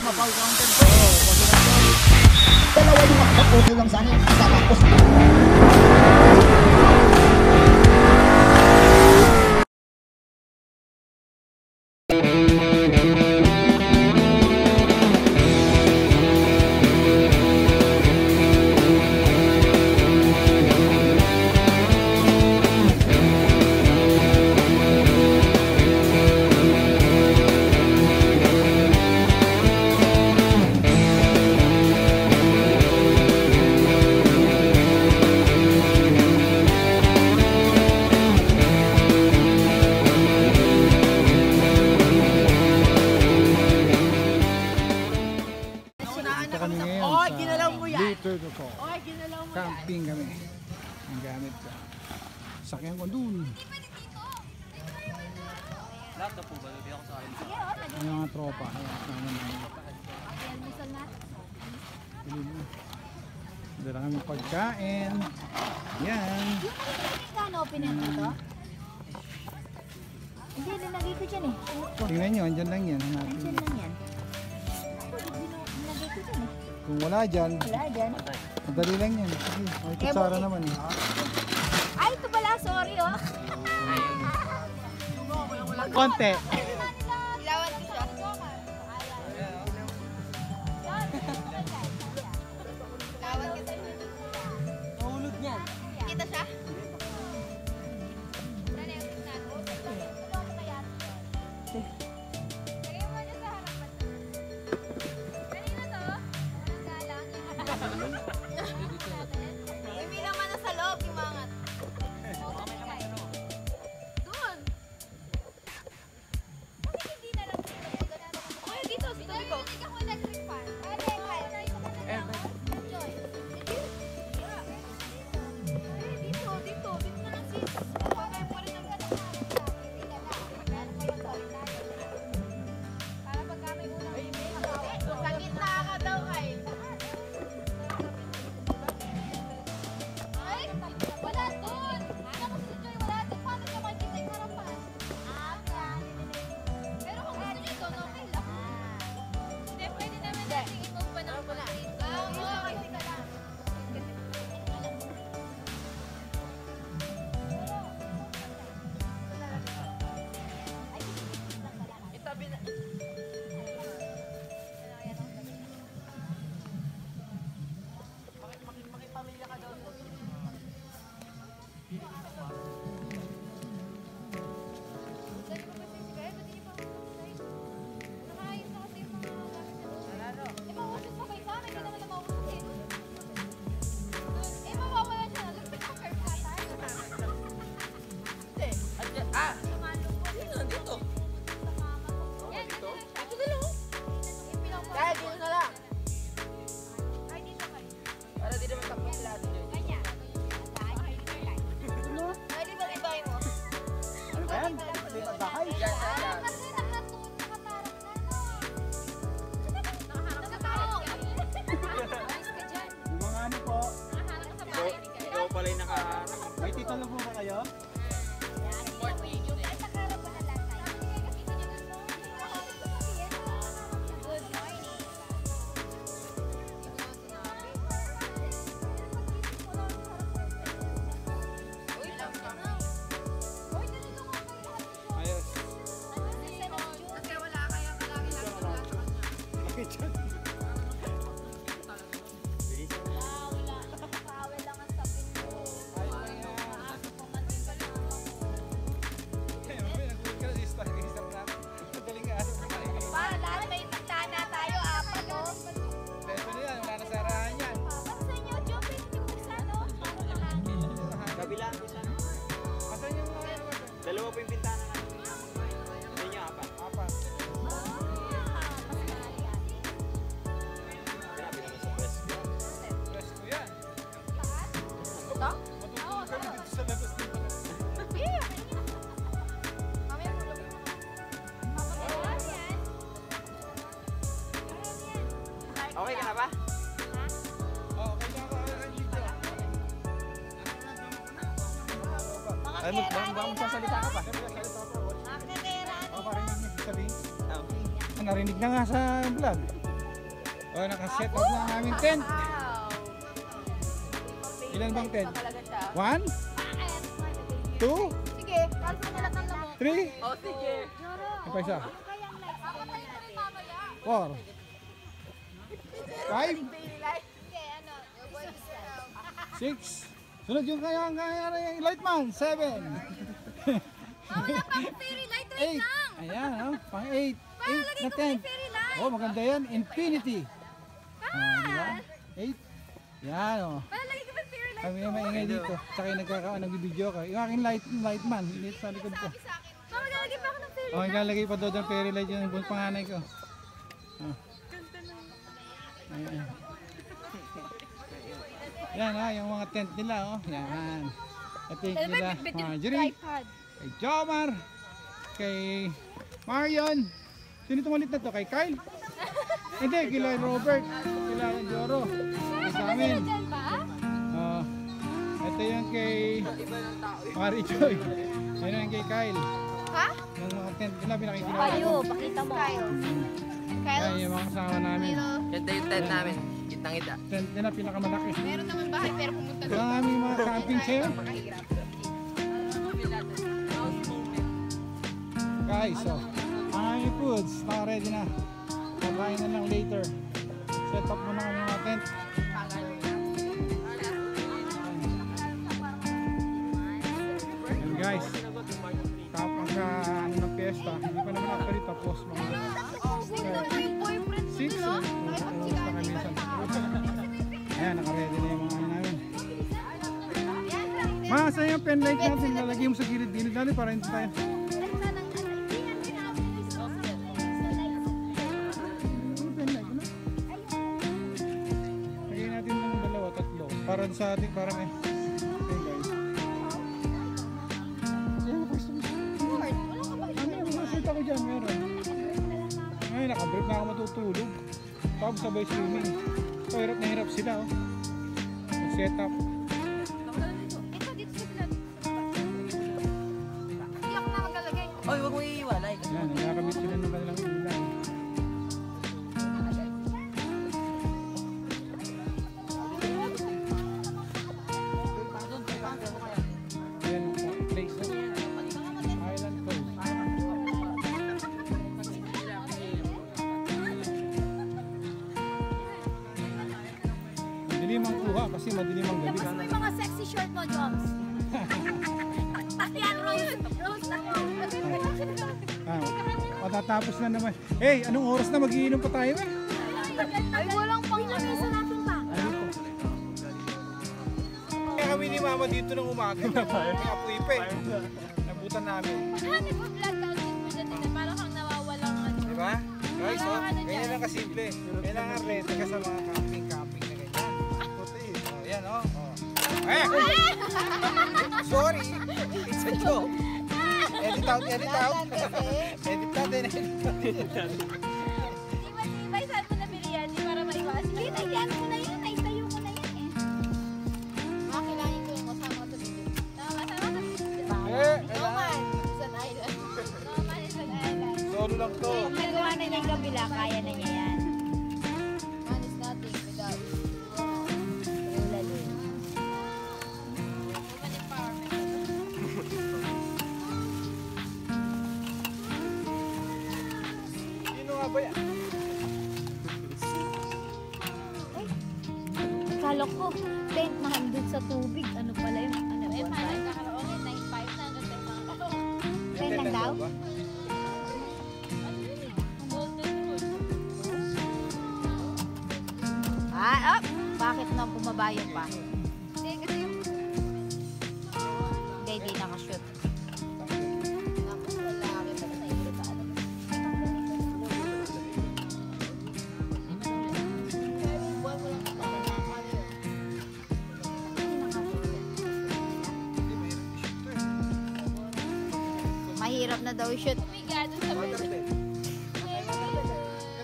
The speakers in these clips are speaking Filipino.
mapaw counter po. Dalawa yung makapuso lang sana yung kasapakos. Camping kami. Ang gamit ko. Sakyan ko dun. Laptop po ba? Lagi ako sa akin. Ang mga tropa. Dala kami pagkain. Yan. Yung kano pinento to? Hindi, nilagay ko dyan eh. Tingnan nyo, andyan lang yan. Andyan lang yan. Nilagay ko dyan eh. Kung wala dyan, wala dyan. madali lang yan. Sige, may kutsara naman eh. Ay, ito pala, sorry oh. Konti. Ilawan ko siya. Ilawan kita. Mahulog niyan. Kita siya? Hindi naman na sa loob, imangat. Doon. Bakit hindi na lang dito? Okay, dito, dito, dito. Hindi ka mo electric fan. Dito, dito. Dito na lang sis. Bagay mo rin ang gano'n. Para pagka may unang sa gitna ka daw ay. Ay, wala doon. Ano kasi si Joy wala doon. Paano niya makikita yung harapan? Pero kung gusto niyo doon, okay lang. Hindi, pwede naman natin i-move pa ng pala. Oo, kasi ka lang. Itabi na. Makipamilya ka daw. Para di naman tapos sila ito. Pwede ba ibay mo? Ano ba yan? Hindi magbahay. Kasi nakatulog, nakatarap na, no? Nakaharap ka dyan. Yung mga ano po, Nakaharap ka sa bahay ni Kaya. Ikaw pala yung nakaharap. may titulo po ba kayo? Nakaharap ko na lang tayo. Good morning. Uy, lang ka na. Uy, dito ka kayo. Ayos. Kasi wala kaya palagi lang yung wala. Pawel lang ang sapin mo. Aso ko man din pala ako. Para lahat may tagtana tayo, apat o. Ito na yan, wala na sarahan yan. Ba't sa inyo, Joe, pwede yung buksan, no? Para mahangin. Kabilaan ko siya. Asan yung mga ano? Dalawa po yung bintana natin. Hindi niya apat. Apat. Mas mahal yan. Grabe naman sa press. Press ko yan. Ito? Matutulog kami dito sa labas dito. Yeah, mamaya tulog. Mamaya yan. Okay ka na ba? Oo, kaya ako dito. Ay, baka magsasalita ka pa. Salita pa. Mga karera. O, parang yung sabihin. Okay. Narinig na nga sa vlog. O, nakaset up na ang aming tent. Ilan bang tent? 1, 2, Sige, kalsa nila ng lamok. 3. Oh, sige. Ano pa isa? Ako tayo kami mamaya. 4, 5, Sige, ano, your boy is down. 6. Sunod yung kaya yung lightman. 7. Wala pa akong fairy light, wait 8. lang. Ayan, oh, pang 8. 8 Lagay na ko tent. may fairy light. Oh, maganda yan. Infinity. Di ba? 8. Yan, oh. Lalagay ko may fairy light. Kami yung maingay dito. Tsaka yung nagbibideo ka. Yung aking lightman. Dito sa likod ko. Sa akin. Mama, lalagay pa ako ng fairy Oh, ilalagay pa doon ng fairy light yung panganay ko. Oh. Ayan. Yan, oh, yung mga tent nila, oh. Yan. Ito yung nila. Marjorie. Kay Jomar. Kay Marion. Sino tumalit na to? Kay Kyle? Hindi, kila Robert. Kila Joro. Sa amin. Diyan ba? Oh. Ito yung kay Mari Joy. Ano yung kay Kyle. Ha? Yung mga tent nila, pinakikilala Kayo, ko. pakita mo. Kyle. Yan, yung mga kasama namin. Ganda yung tent namin. Kitang-kita. Tent nila, pinakamalaki. Meron naman bahay pero pumunta Ito ang aming mga camping chair. Guys, so, ang aming foods, naka-ready na. Kakain na lang later. Set up muna kami mga tent. Yan guys, tapos ano ng piyesta, hindi pa naman actually tapos mga 6 ayan, naka-ready na yung mga ano namin. Masa yung pen light natin, lalagay mo sa gilid-gilid natin para hindi tayo. Ano pen light? Ano? Lagay natin ng 2, 3 para sa ating parang eh. Okay guys. Ayan, pwesto mo. Ano yung masit ako dyan, meron. Ngayon, nakabrief na ako matutulog. Tapos sabay swimming. So, hirap na hirap sila, oh. Yung setup. Ito dito sa bilang. Hindi ako na maglalagay. Oy, wag mo iiwalay. Yan, nagkakabit sila ng kanilang ulan. Ayan yung place, oh. Island Cove. Madilim ang kuha kasi madilim ang gabi. Tapos may mga sexy short mo, Joms. Yan, Rose. Rose na. Ah, matatapos na naman. Hey, anong oras na magiinom pa tayo eh? Ay, walang pang lamesa natin pa. Kaya kami ni Mama dito nung umaga. May apoy pa eh. Nabutan namin. Hanip mo vlog ka ulit mo dyan din. Parang kang nawawalang ano. Diba? Guys, oh, Ano dyan? ganyan lang kasimple. Kailangan ready ka sa mga camping na ganyan. Puti. Oh, yan oh. Oh. Eh! Sorry! It's a joke. Edit out, edit out. Edit out din, edit out. Di ba saan mo nabili yan? Di para maiwasan. Kita yan ko na yan. Naitayo ko na yan eh. Makakilangin ko yung kasama sa video. Kasama sa video. No man is an island. No man is an island. Solo lang to. Pag nagawa na niya yung kabila, kaya na niya yan. Man is nothing without woman empowerment. Sino nga ba yan? Akala ko, tent mahandod sa tubig. Ano pala yun? Ano ba? Parang kakaroon yung 9.5 na hanggang 10 mga kakaroon. Tent lang daw? ba? Ah, oh! Bakit na bumabayan pa? Hindi, kasi yung... Hindi nakashoot. Tapos wala kami pa sa iyo pa. Mahirap na daw shoot. Umigado sa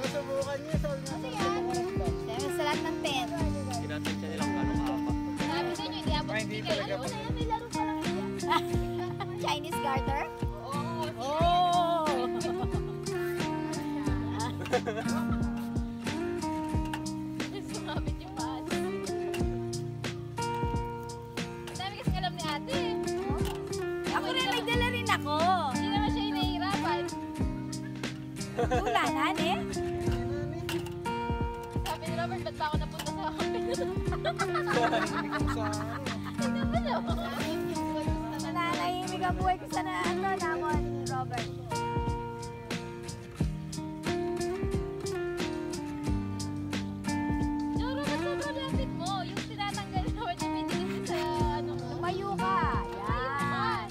Sinusubukan niya sa dahil sa lahat ng tent. Kinatid siya nilang kanong apa. Sabi sa inyo, hindi abot Hindi bigay. talaga. Ano na yan? May laro pa lang yan. Chinese garter? Oo. Oh. Tulanan eh. Sabi ni Robert, ba't ba ako napunta sa akin? Nananahimik ang buhay ko sa namon, Robert. Tumayo ka. Yan.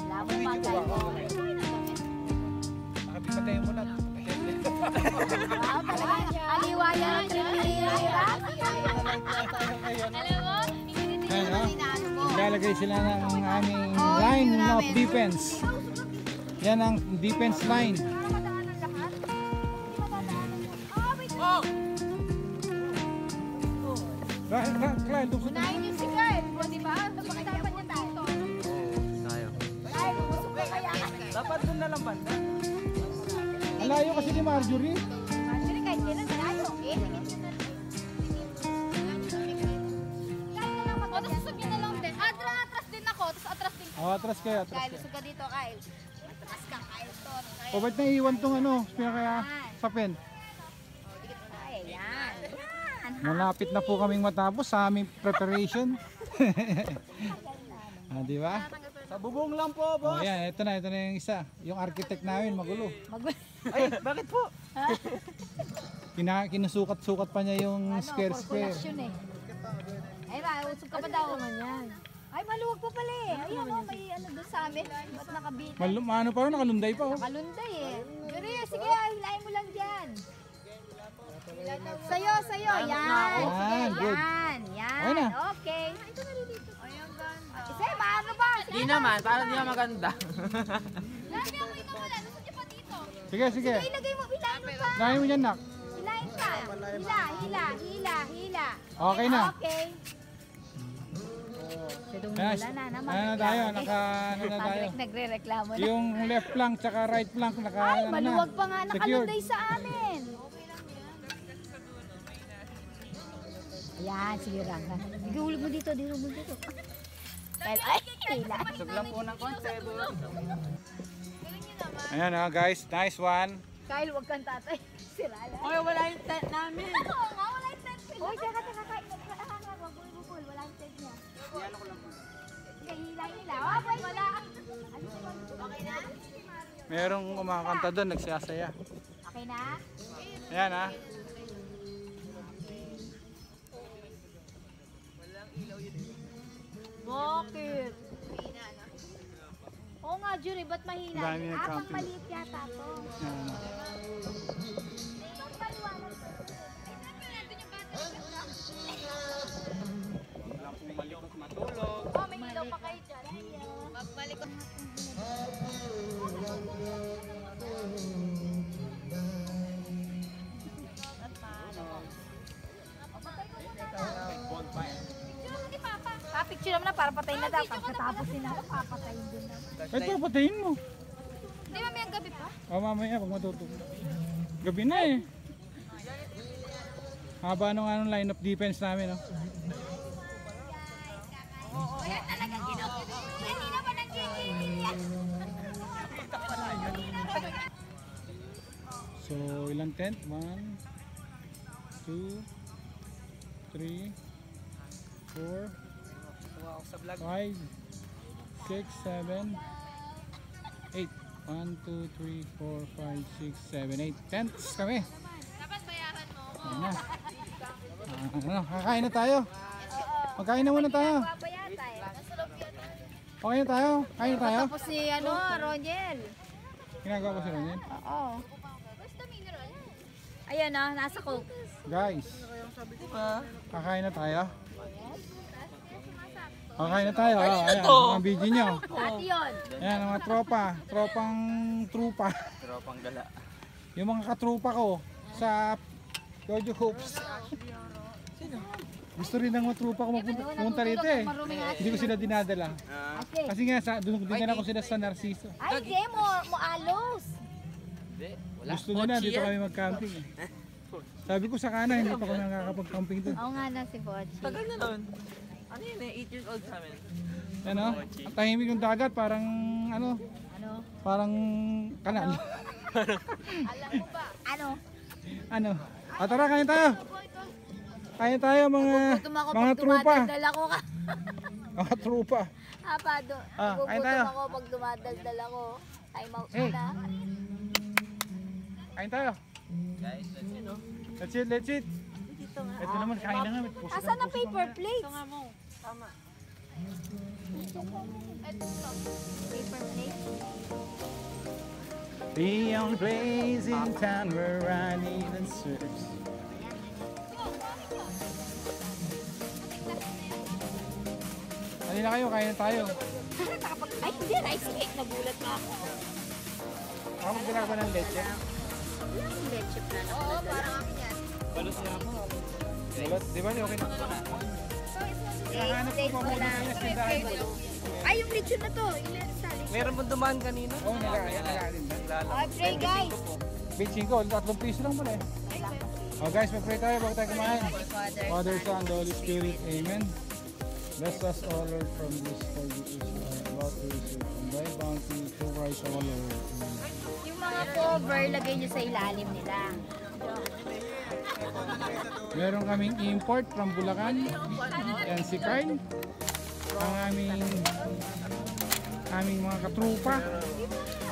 Labo pa kayo. Nakapipatayin mo na. Wow, talaga. Aliwaya ng tripira. Alam mo, Lalagay sila ng aming line of defense. Yan ang defense line. Kyle, doon sa unahin niyo si Kyle. O, di ba? Pagkatapan niya dito. Tayo. Kyle, busog ka kaya. Dapat doon na lang banda. Alayo kasi ni Marjorie. Marjorie, kahit kailan malayo. Eh, o, tapos sasabihin na lang din. Atras din ako. Tapos atras din ka. Oh, atras kayo, atras Kyle, kayo. busog ka dito, Kyle. Atras ka, Kyle. O, ba't naiiwan tong ano? Kaya sa pen. Ay, ayan. Malapit na po kaming matapos sa aming preparation. Ah, di ba? Sa bubong lang po, Oh, boss. yan, ito na yung isa. Yung architect namin, magulo. Ay, bakit po? Kinusukat-sukat pa niya yung square. Calculation eh. Ay, usog ka pa daw. Ay, maluwag pa pala eh. Ayan o, may ano doon sa amin. Ba't nakabita? Ano pa rin, nakalunday pa oh. Nakalunday eh. Yuri, sige, hilahin mo lang dyan. Sa'yo. Yan. Sige, good. yan. Okay na. Okay. Ito nalilito. Ay, ang ganda. Isa, maano ba? Di naman, parang di na maganda. Lagi ako ito wala. Gusto niyo pa dito. Sige. Ilagay mo, hilahin mo pa. Lahin mo dyan, nak. Hilahin ka. Hila. Okay na. Okay. Ano na tayo, ano na tayo. Nagre-reklamo na. Yung left flank tsaka right flank Ay, maluwag pa nga Secured. nakalunday sa amin. Ayan, sige Rangga. Hulog mo dito. Ay, hila. Sug lang po ng konti, boss. Ayan guys, nice one. Kyle, huwag kang tatay. Sirala. Oy, wala yung tent namin. Oo nga, wala yung tent nila. Uy, teka, Kyle. Huwag bukol. Wala yung tent niya. Sige, hila. Oh, boy, wala. Okay na? Merong kumakanta doon, nagsasaya. Okay na? Ayan ha. Bakit? Oo nga, Jury, ba't mahina? Dami ng Pang camping. maliit yata to. Ayan. Oh, may ilaw pa kayo dyan. Magbalik ko. Picture naman na para patayin na daw. Pagkatapos din ako, papatayin din na. Ito, patayin mo. Hindi, mamayang gabi pa. O mamaya, pag matutulog. Gabi na eh. Haba nung anong line of defense namin. Oh. Kaya talaga ginawa. Hindi naman nagkikinin yan. So, ilang tent? 1, 2, 3, 4, Wow, sa vlog. 5, 6, 7, 8. 1, 2, 3, 4, 5, 6, 7, 8. Tents kami. Dapat bayaran mo. Ayan na. Kakain na tayo. Magkain na muna tayo. Babayata eh. Nasulog yun. Okay na tayo. Kain na tayo. Tapos si Roniel. Ginagawa ko sila niyan. Oo. Basta mineral. Ayan na, nasa Coke. Guys, kakain na tayo. Kakain na tayo. Ayan, mga video nyo. At yun. Ayan, ang mga tropa. Trupa. Tropang gala. Yung mga katrupa ko sa Jojo Hoops. Gusto rin ng mga tropa ko pumunta rito eh. Hindi ko sila dinadala. Kasi nga, doon dinala ko sila sa Narciso. Ay, di mo alos. Hindi, wala. Gusto nila, dito kami mag-camping eh. Sabi ko sa kana, hindi pa kami nakakapag-camping doon. Oo nga na si Bochi. Tagal na nun. Ano yun eh, 8 years old sa amin. Ano? Ang tahimik yung dagat, parang ano? Ano? Parang kanal. Alam mo ba? Ano? Ano? Tara, kain tayo. Kain tayo mga tropa. Dumadaldal ako ka. Mga tropa. Hapado. Kain tayo. Nagugutom ako pag dumadaldal ako. Time out Hey. na. Kain tayo. Guys, that's it, no? Let's eat, let's eat. Dito nga. Ito naman, kain na nga. May puso Asan ng na puso paper naman. plates? mo. Tama. Paper plate? The only place in town where I even serves. Halina kayo, kain na tayo. Ay, hindi. Rice cake. Nagulat na ako. Ako magdala ko ng leche. Yung leche plan. Oo, parang akin yan. Balos niya ako. Diba, diba okay na? Kakahanap ko pa muna yung tindahan ko. Ay, yung lechon na to. Ilan sa lechon? Meron mong dumaan kanina? Oo, nilakarin na. Ay, pray guys. Bitching ko, 3 piso lang pala eh. Oh guys, mag-pray tayo bago tayo kumain. Father, Son, the Holy Spirit, Amen. Bless us all, Lord, from this holy Israel, about to receive from thy bounty, through Christ our Lord. Amen. Yung mga cover, lagay nyo sa ilalim nila. Meron kaming import from Bulacan. Yan si Carl. Ang aming mga katrupa.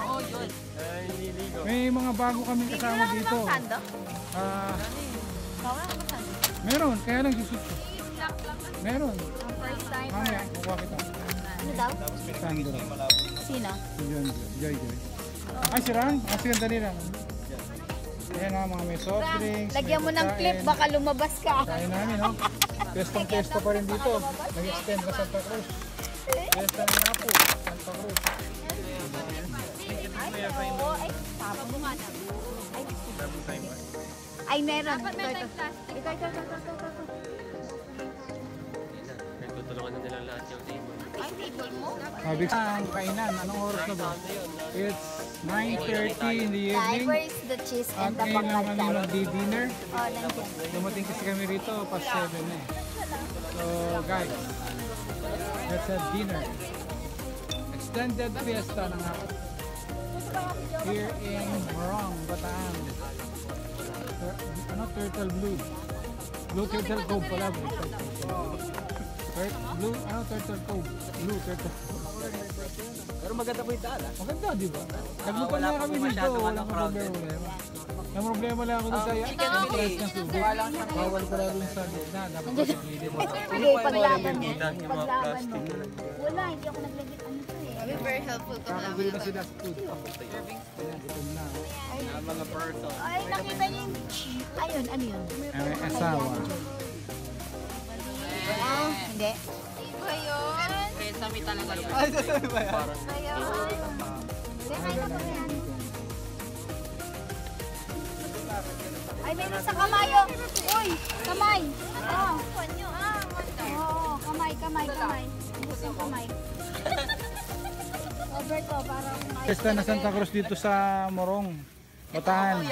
Oo, yun. Ay, niligo. May mga bago kaming kasama dito. Sando? Ah, Wala ka ba sando? meron, kaya lang susut ko. Meron. Ang first time. Mamaya, kukuha kita. Ano daw? Sandro. Sino? Si Joy. Ay, si Ran. Sige, dali lang. Ayan nga mga may soft drinks. Lagyan mo may ng pagkain. clip, baka lumabas ka. Kain namin, no? Pestong-pesto pa rin dito. Nag-extend pa Santa Cruz. Pesta ng Napo, Santa Cruz. Ay, oo. Ay, tapos mo nga na. Ay, meron. Ito. Tutulungan na nilang lahat yung table. Ay, table mo? Sabi ko, ang kainan, anong oras na ba? It's 9:30 in the evening. Where is the cheese At and the ngayon lang kami pangmagdal? magdi-dinner. Oh, nandiyan. Dumating kasi kami rito, past 7 na eh. So guys, let's have dinner. Extended fiesta ng ako. Here in Morong, Bataan. Turtle Blue. Blue Turtle Cove pala. Turtle Cove. Blue Turtle Cove. Pero maganda po yung daan, ah. Maganda, di ba? Naglupan wala na pa kami po dito, masyadong walang crowded. problema. Ang problema lang ako dun sa price ng subo. Bawal ko lang dun sa gitna, dapat sa gilid. Sige, paglaban mo. Yung mga Paglaban mo. plastic. Wala, hindi ako naglagit ano to eh. Kami very helpful to Kakabili na sila sa food. Ayan, gutom na. Mga person. Ay, nakita niyo yung... Ayun, ano yun? Ang asawa. Hindi. Iba yun. Kaya sa may talaga yun. Ayun. Hindi, kaya na po yan. Ay, meron sa kamay oh. Uy, kamay. Oh. Oo, kamay. Ubus yung kamay. Over to, parang... Pesta na Santa Cruz dito sa Morong, Bataan.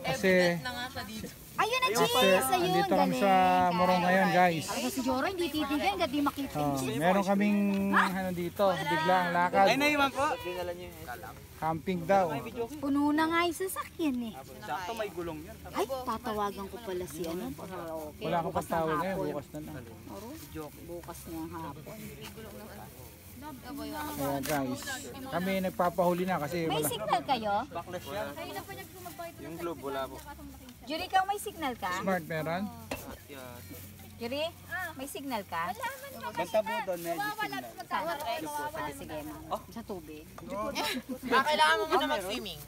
Kasi Na nga siya dito. Ayun ang cheese! Ayun, andito kami sa Morong ngayon guys. Ako si Joro, hindi titigan, gati makita yung cheese. Meron kaming ano dito, biglang lakad. naiwan po. Dinala niyo yung kalam. Camping daw. Puno na nga yung sasakyan eh. Sakto may gulong yan. Ay, tatawagan ko pala si ano. Para okay. Wala kang Bukas ng pagtawag ngayon, hapon. bukas na lang. Bukas ng hapon. Kaya guys, kami nagpapahuli na kasi May wala. signal kayo? Backless yan. Yung globe wala po. Jury, ikaw may signal ka? Smart meron? Jury, may signal ka? Basta po doon, medyo signal. Saan? Sige, ma'am. Sa tubig. Kailangan mo muna mag-swimming.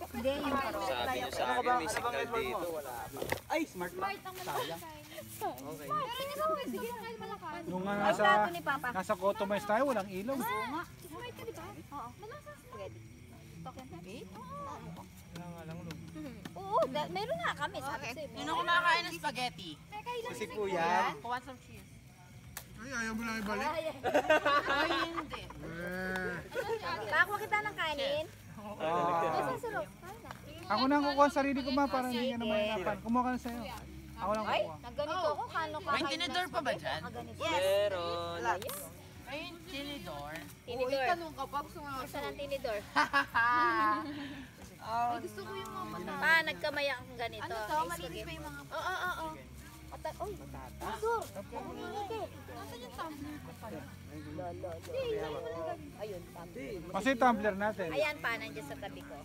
Hindi, yung Sabi niyo sa akin, may signal dito. Wala po. Ay, smart lang. Sayang. Okay. Nung nga Ay, plato ni nasa, Papa. nasa Cotomize tayo, walang ilaw. Oo, meron nga kami. Sabi sa'yo. Sino kumakain ng spaghetti? Si Kuya. Who wants some cheese? Ay, ayaw mo lang ibalik. Ay, hindi. Kakuha kita ng kanin. Nasa sarap. Ako na ang kukuha ang sarili ko ma, para hindi ka na mahirapan. Kumuha ka na sa'yo. Ako lang Ay, kukuha. nagganito ako. Kano ka? May tinidor pa ba dyan? Meron. Ayun, tinidor. Tinidor. Tanong ka pa. Saan ang tinidor? Gusto ko yung mga mata. Pa, nagkamaya akong ganito. Ano to? Malinis ba yung mga... Oo. Oy, Sir, nasaan yung tumbler ko pala? Ayun, tumbler. Kasi yung tumbler natin. Ayan pa, nandiyan sa tabi ko.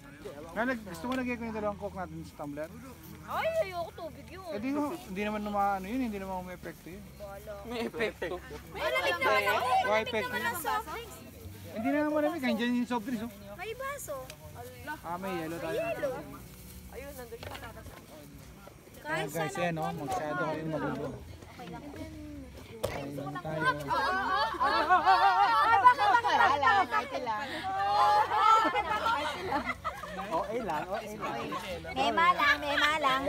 Gusto mo lagay ko yung dalawang coke natin sa tumbler? Ay, ayoko tubig yun. Eh hindi naman ano yun, hindi naman umepekto yun. May epekto. Malamig naman ako. Why Malamig pek? naman ang soft drinks. Hindi na naman malamig, nandiyan yung soft drinks. Oh. May baso. May yellow tayo. Yelo. Kahit Guys, saan yan masyado kayong magulo. Okay lang. Ayun tayo. Okay lang. Mema lang.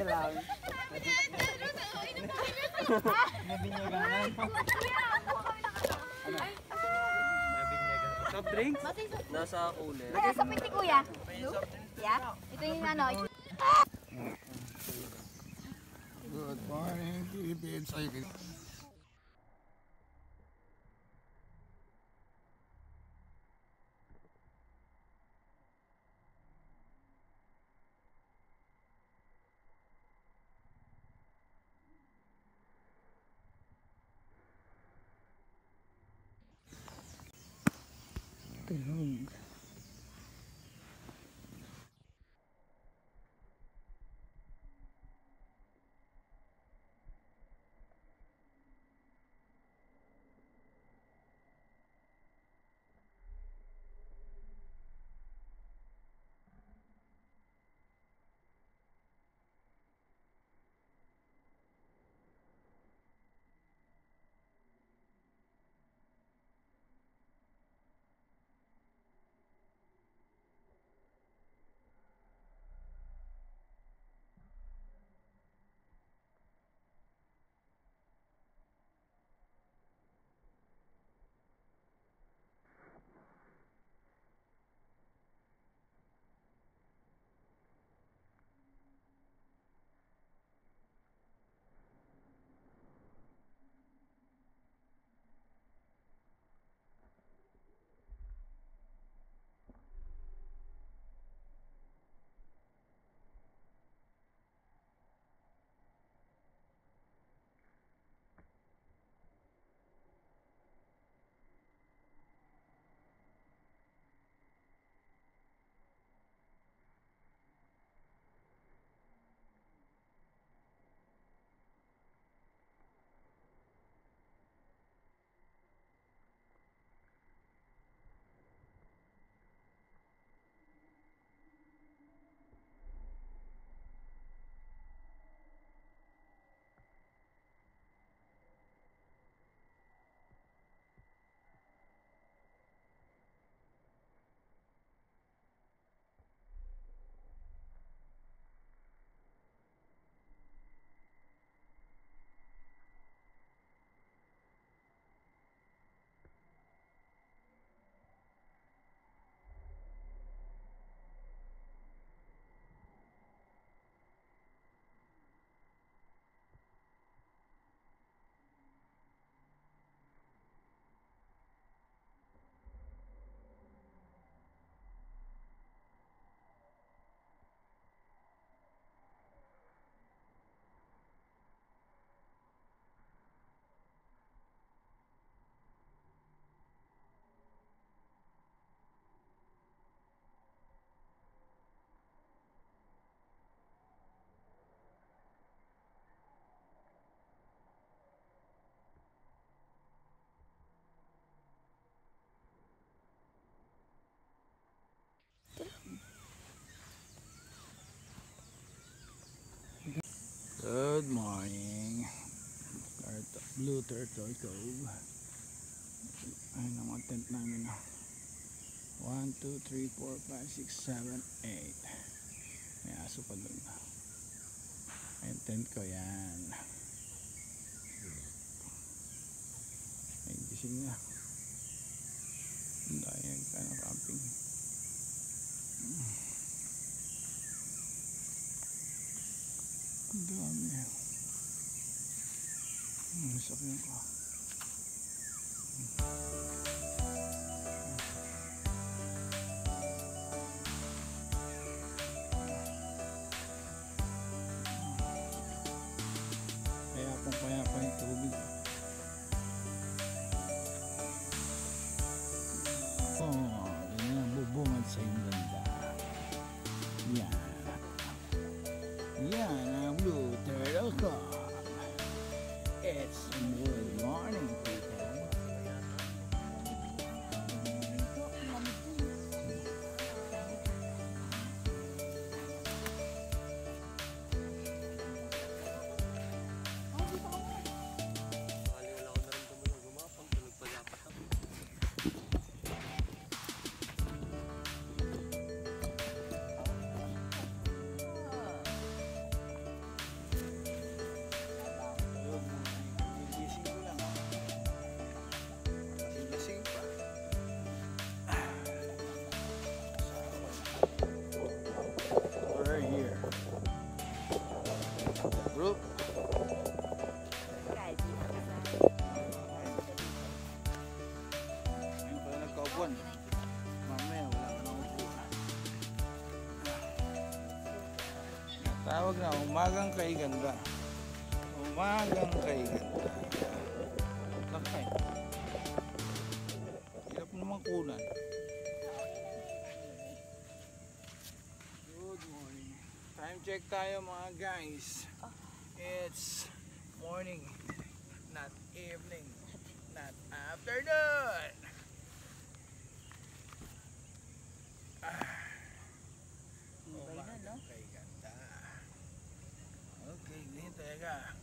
Soft drinks? Nasa cooler. Kaya sa pinti kuya. Yeah? Ito yung ano. Good morning, Philippines. Tulog. Good morning. Blue Turtle Cove. Ayun ang mga tent namin. 1, 2, 3, 4, 5, 6, 7, 8. May aso pa doon. Ayun, tent ko, yan. Ay, gising na. Dahil ka na camping. Ang dami. Masakyan ko. Kaya pa yung tubig. Oh, ganyan ang bubungad sa yung ganda. Yan. Yan ang Blue Turtle Cup. It's good morning, people. Group. Ayun pala nagkaupuan. Mamaya wala ka nang upuan. Tawag na, umagang kay ganda. Umagang kay ganda. Lakay. Hirap naman kunan. Good morning. Time check tayo mga guys. It's morning, not evening, not afternoon. Umagang kay ganda. Okay, ganyan talaga.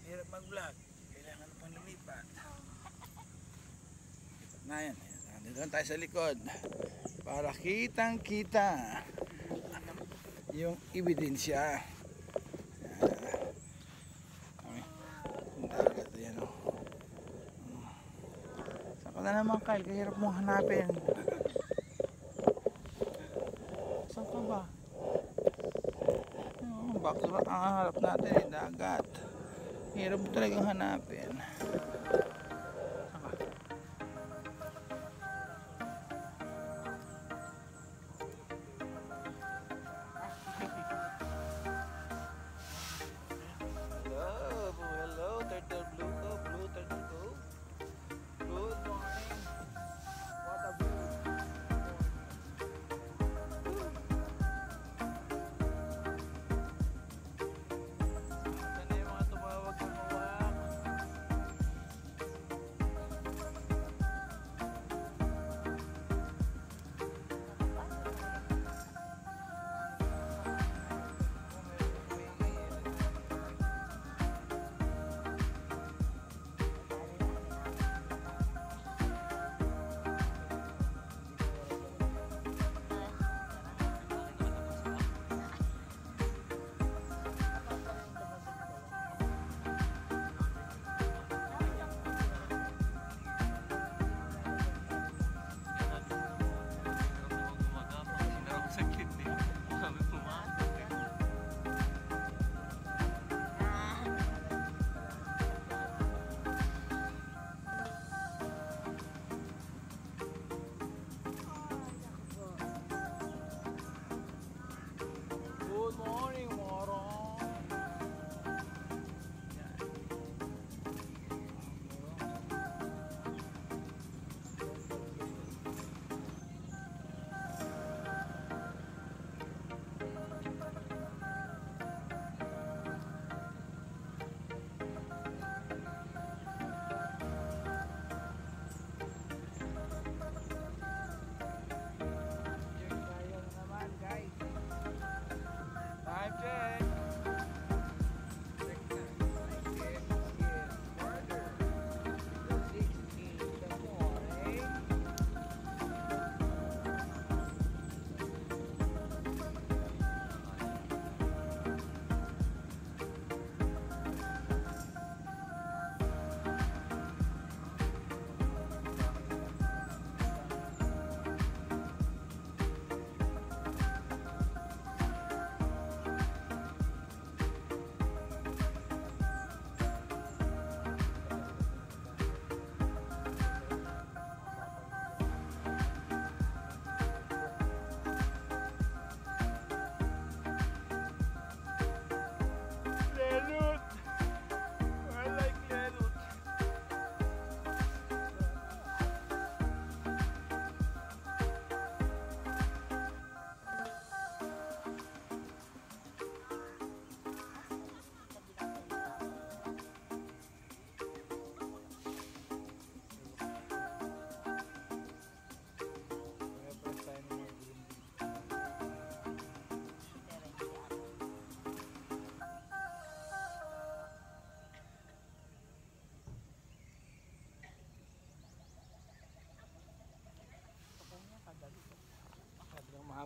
Hirap mag-vlog. Kailangan pang lilipat. Lipat na yan. Nandito tayo sa likod. Para kitang kita yung ebidensya. Na naman Kyle, kahirap mong hanapin. Saan ka ba? Background ang harap natin ay dagat. Hirap mo talagang hanapin. Hello, turtle blue ko, blue turtle ko. Good morning. What a view. Sana yung mga tumawag sa mawak.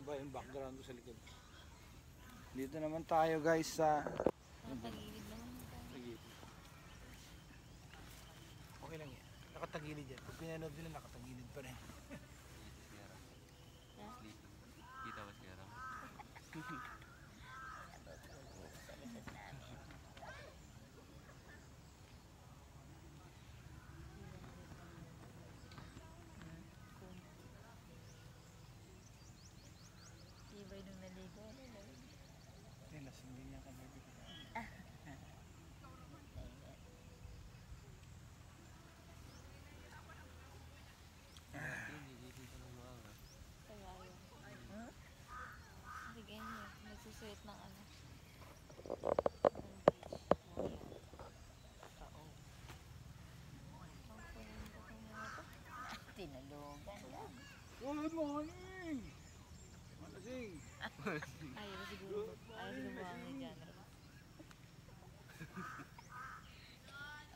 Iba yung background ko sa likod. Dito naman tayo guys sa Nakatagilid naman tayo. tagilid. Okay lang yan. Nakatagilid yan. Pag pinanood nila nakatagilid pa rin. Kita ba sekarang? Tibay nung naligo. Lasing din niya kami. Kaya yun. Hindi ganyan. Nagsusuit ng ano. Tinalugan lang. Good morning! Malasing! Ayaw siguro. Ayaw siguro buhangin dyan.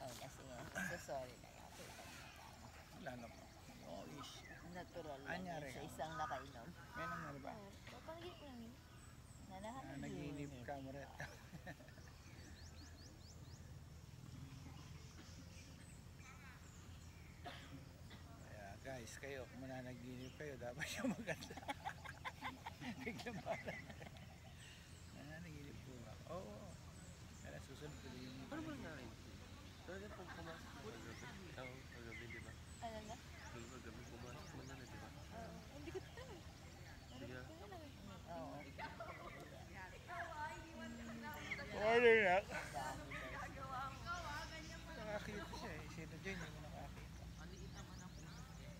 Oh, kasi nga. Sorry na yan. Wala na po. Oh, ish. Natural lang Anyari yan sa ka? isang nakainom. May nangyari ba? Papangit ko lang yun. Nanahan ng Naginip ka mo rin. Kaya guys, kayo, kung mananaginip kayo, dapat siya maganda. Bigyan ba na? Nananaginip po ba? Oo. Kaya susunod ko yung... Ano ba nangyari? Talaga pong pumasok mo kagabi. Oo, kagabi, di ba? Ano na? Kagabi pumasok mo na, di ba? Hindi ko tayo. Sige. Oo. Morning na! Nakakita siya eh. Sino dyan yung nakakita?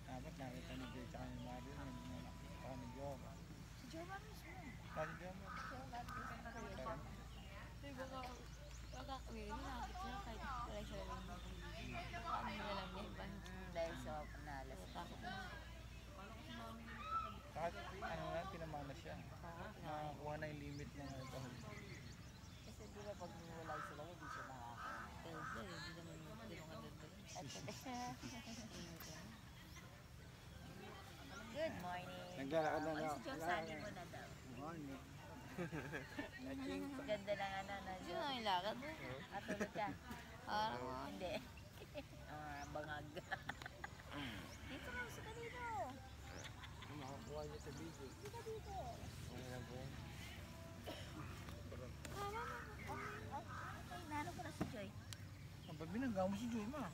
Dapat nakita ni Jay tsaka ni Mario yung nakita ni Joma. Si Joma mismo. Kasi Joma. Joma mismo. Ay, baka uwi na nakakit siya kahit wala siya lang. Ano na lang niya iba. Dahil sa panalas. Takot na. Kahit ano na, pinamana siya. Nakakuha na yung limit ng ito. Kasi di ba pag wala sila, hindi siya makakain. Kaya siya, hindi naman gano'n. At saka good morning. Naglalakad na daw. Si John, sali mo na daw. Morning. Ganda ng ano na John. Sino ang lakad mo? Tulog ka? Hindi. Bangag. Dito mo, suka dito. Makakuha niya sa video. Suka dito. Ano na po? Okay, nano ko na si Joy. Ang pag binangga mo si Joy ma.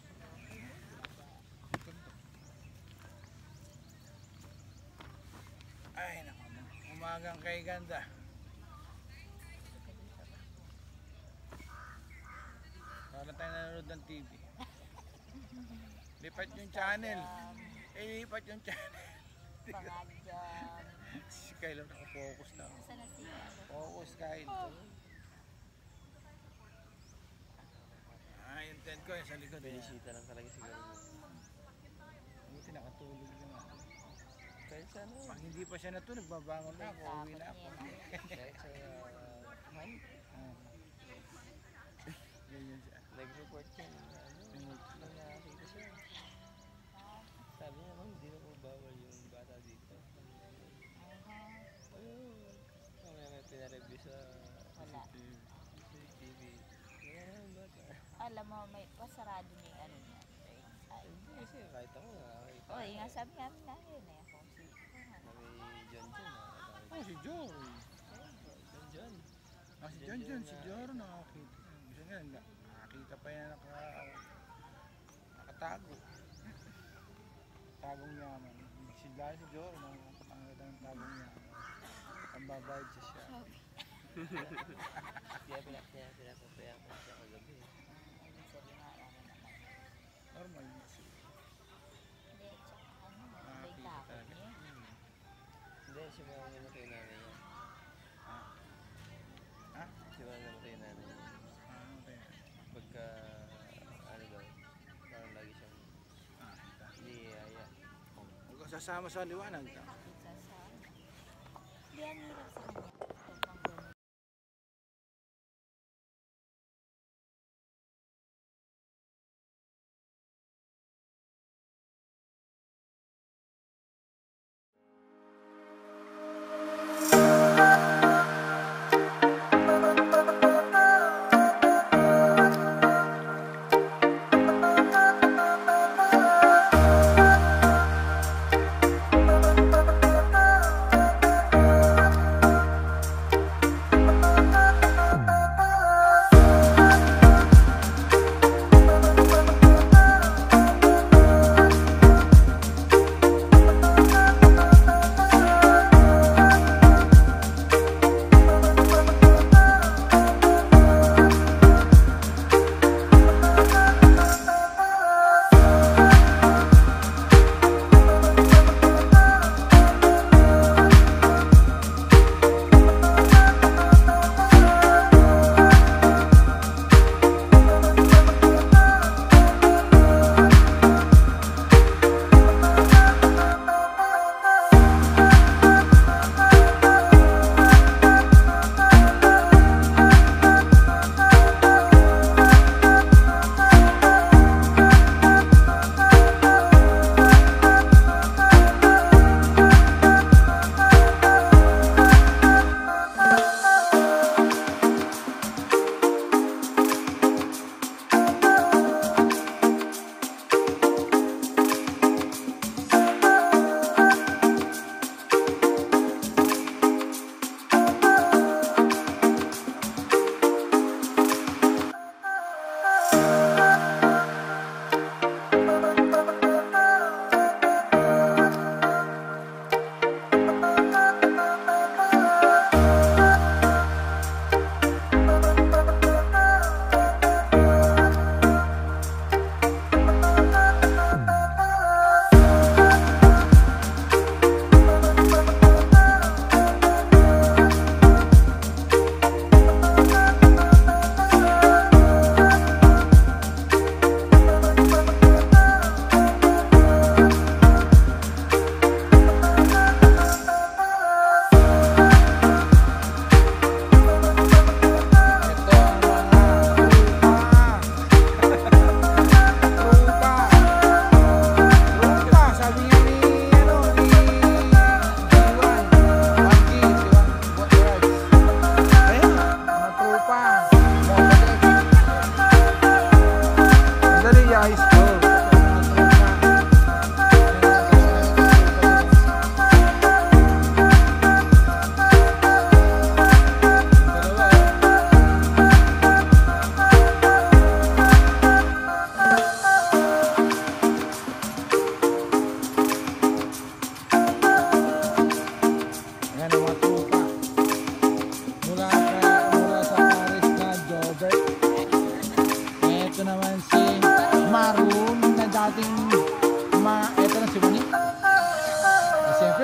Ay naku, umagang kay ganda. Parang tayo nanonood ng TV. Lipat yung channel. Lipat yung channel. Pangadyam. Si Kyle nakafocus na. Saan na siya? Focus Kyle. Ah, yung tent ko yung sa likod. Binisita lang talaga siguro. Buti nakatulog lang. Kahit sa ano? Pag hindi pa siya natulog, babangon na ako. Uwi na ako. Kahit sa... Ah. Ganyan siya. Nag-report siya ng ano? Nung nakakita siya. Sabi niya, "Ma'am, hindi na po bawal yung bata dito." Ayun. Mamaya may pinareview sa Wala. CCTV. Ngayon, bata. Alam mo, may pasarado niya yung ano niya. Ay. Hindi kasi kahit ako nakakita. Oh, yung nga sabi namin na yun eh. Kung si... May John John. Oh, si Jory. John John. Ah, si John John, si Jory nakakita. Isa nga, nakakita pa yan nakatago. Tagong yaman. Si Dahil si Jory, nakakita ng tagong yaman. Ang babayad siya. Kaya pinapapayakan siya kagabi. Ibig sabihin nga ano naman. Normal yun siya. Hindi, tsaka ano, may Nakakita takot talaga. niya. Hindi, siya mga namatay nanay niya. Ha? Siya mga namatay nanay niya. Ah, okay. Pagka, ano daw, parang lagi siyang niyaya. Huwag kang sasama sa liwanag. Sa Hindi, ang hirap sa kanya.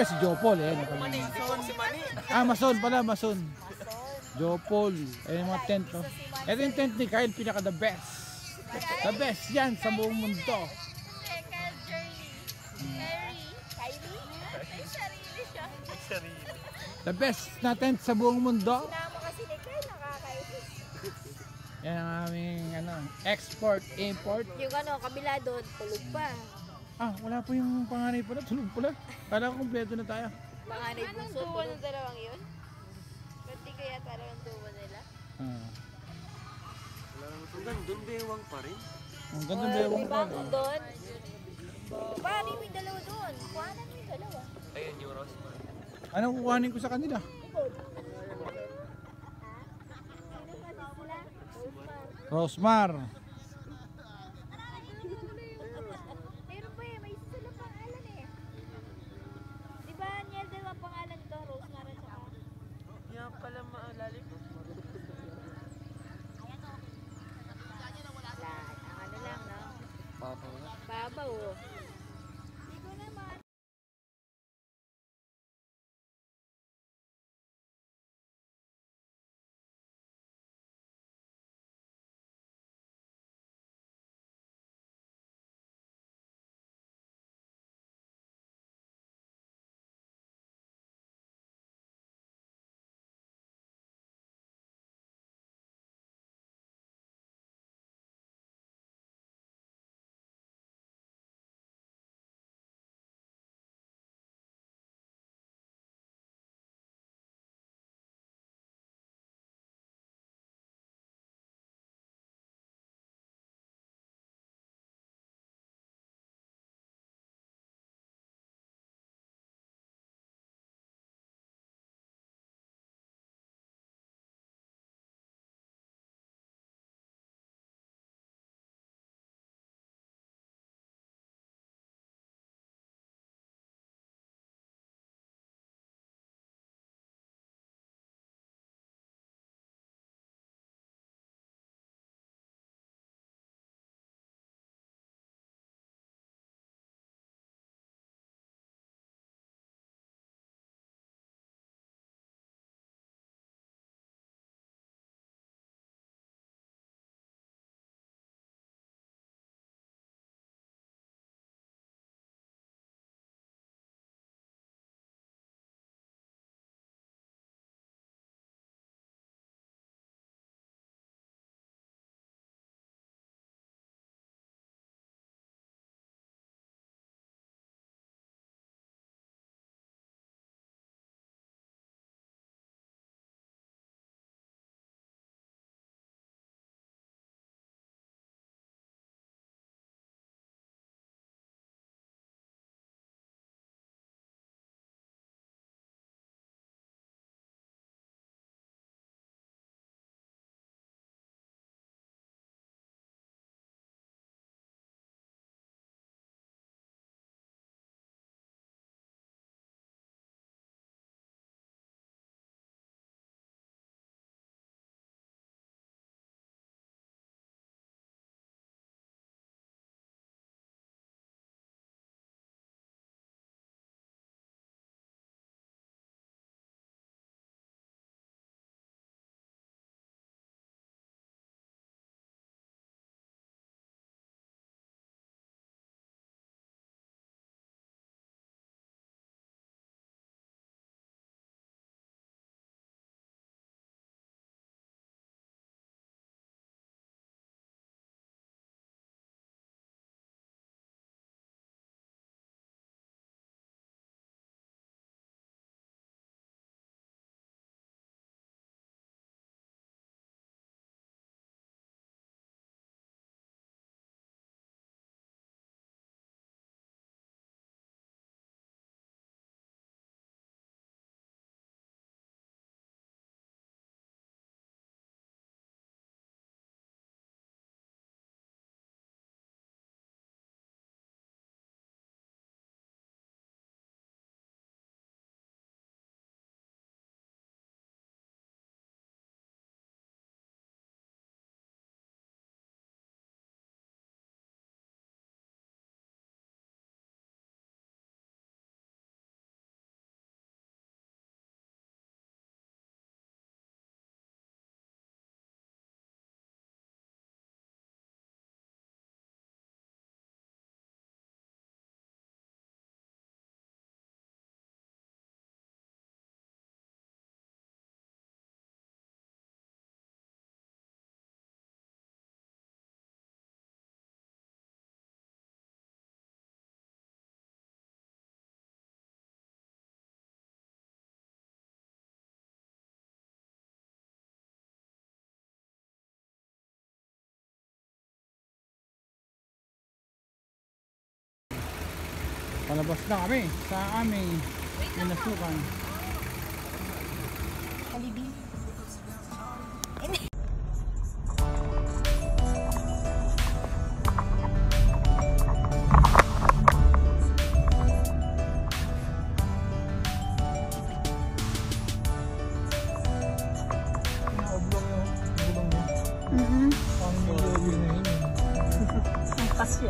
si Jopol. Ayan. Si Mani. Mason pala, Mason. Jopol. Ayan yung mga tent. Oh. Ito yung tent ni Kyle, pinaka the best. The best yan sa buong mundo. Second journey. Kyrie? May sarili siya. Sarili. The best na tent sa buong mundo. Sinama kasi ni Kyle, nakakainis. Yan ang aming export, import. Yung kabila doon, tulog pa. Wala po yung panganay pala, tulog pala. Kala ko kompleto na tayo. Panganay bunso. Anong duwa ng dalawang yun? Ba't di kaya talagang duwa nila? Hanggang doon bewang pa rin. Ang ganda ba yung Diba kung doon? Paano mo yung dalawa doon? Kuhanan mo yung dalawa. Ayun yung Rosman. Anong kukuhanin ko sa kanila? Sino kasi sila? Rosmar. Meron pa may isa sila pangalan eh. Di ba Niel, dalawa pangalan ito? Rosemary at saka? Yan pala maalala ko. Wala. Ang ano lang, no? Papa. Babaw. Hindi ko naman. Palabas na kami sa aming pinasukan. Alibi. Ang pasya.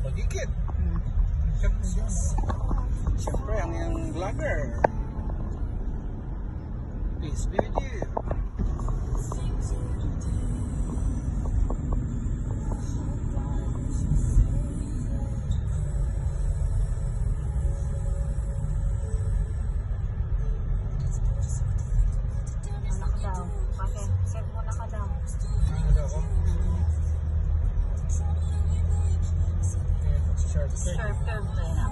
Pagikit. Siyempre, ang yung vlogger. Peace be with you. Anak daw. Bakit? Save mo na ka daw. Ano daw ako? Sharp curve tayo na.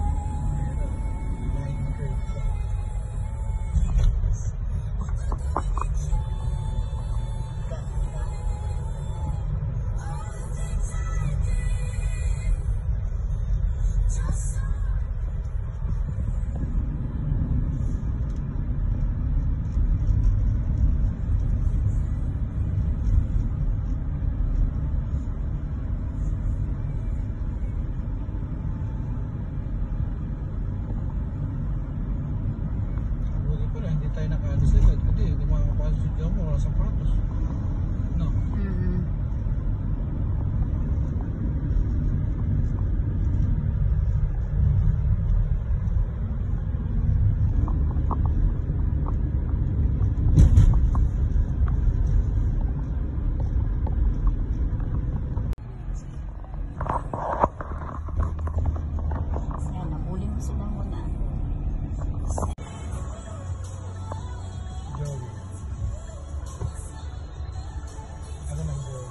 Tayo nakalisigad kasi hindi makakapasok dyan mo wala sapatos. No? Yan, nabuli mo sila muna. Joey. Ano nang Joey?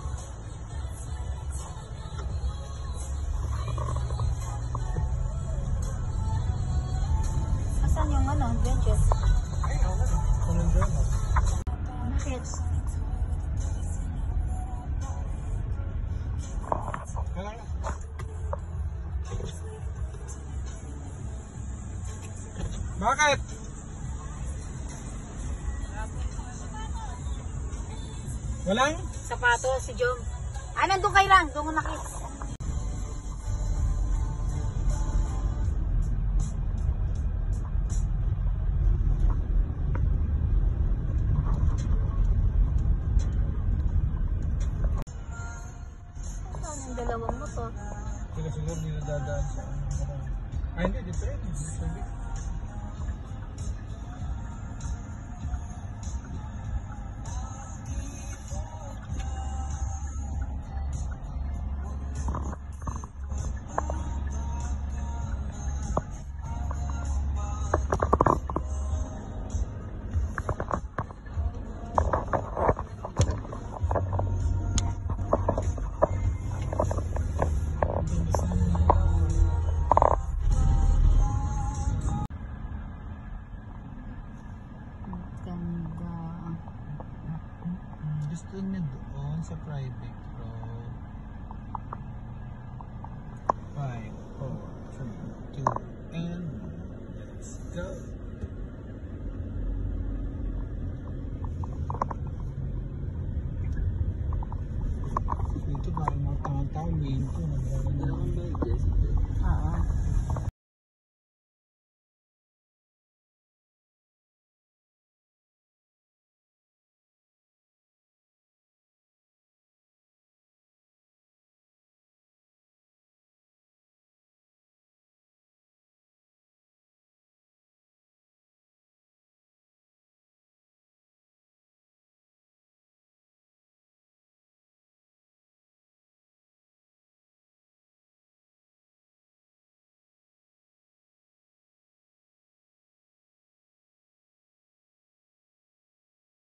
Asan yung ano, benches? Ay, ako. Ano dyan? Bakit? Kailangan. Bakit? Walang? Sapatos, si Jom. Ah, nandun kayo lang. Doon ko nakita. Ano yung dalawang motor? Sila siguro hindi nadadaan sa ano. Ay, hindi. Dito yun. Hindi. Ganda. Gusto niya doon sa private road. 5, 4, 3, 2, and let's go.